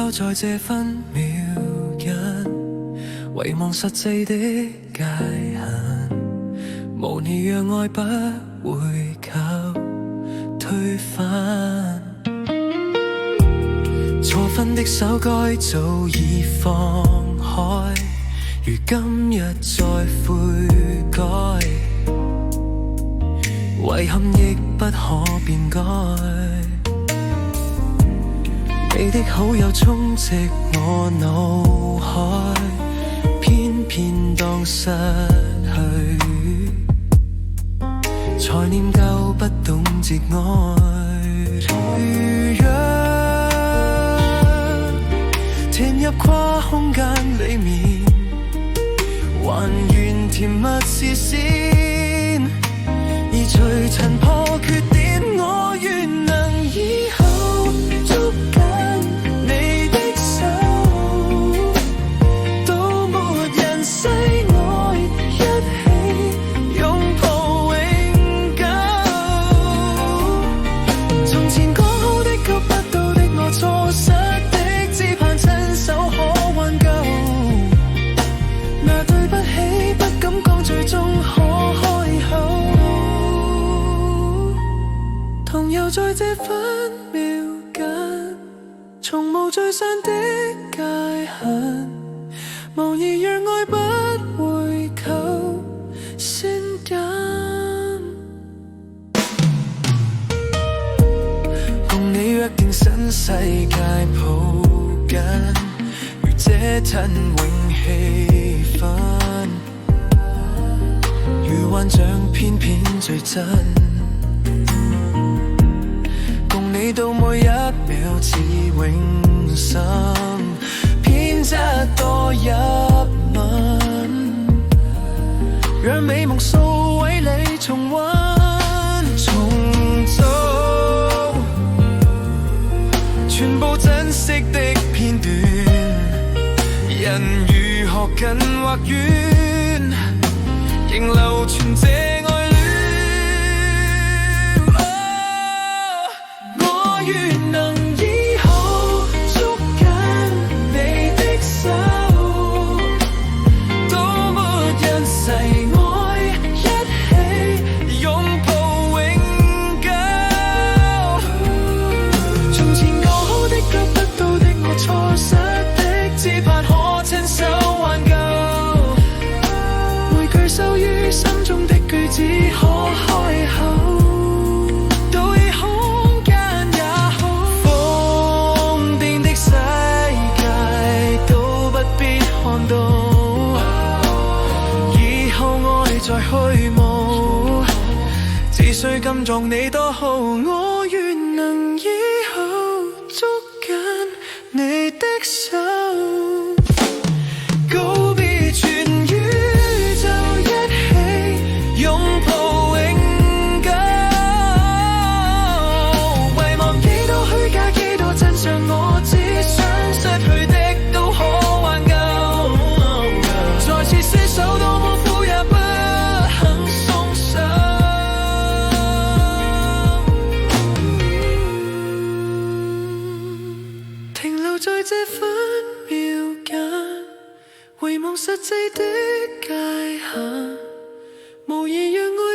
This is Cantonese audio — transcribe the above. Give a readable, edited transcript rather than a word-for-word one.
留在這分秒間，遺忘實際的界限，無疑讓愛不會靠推翻。錯分的手該早已放開，如今日再悔改，遺憾亦不可變改。你的好友充斥我腦海，偏偏當失去，才念舊不懂節哀。如若填入跨空間裡面，還原甜蜜視線，而隨塵破缺點，我願能以後捉緊你的手，到沒人世愛一起擁抱永久。從前講好的給不到的我，錯失的只盼親手可挽救。那對不起不敢講，最終可開口。同遊在這分秒間，從無聚散的界限，無疑讓愛不會扣先緊。共你約定新世界抱緊，如這親永氣氛，如幻象偏偏最真。共你到每一秒似永生，偏側多一吻，讓美夢數位你重溫重做，全部珍惜的片段，人如何近或遠，仍流傳這愛戀。我願能以後捉緊你的手，到沒人世愛一起擁抱永久。從前講好的得不到的我，錯失的只盼可親手挽救。每句收於心中的句子可開口，到異空間也好。瘋癲的世界都不必看到，以後愛在虛無，只需今撞你多好。我願能以後捉緊你的手，告別全宇宙一起擁抱永久。遺忘幾多虛假幾多真相，我只想失去的都可挽救。再次廝守多麼苦也不肯鬆手，停留在這分秒間，遺忘實際的界限，無疑讓愛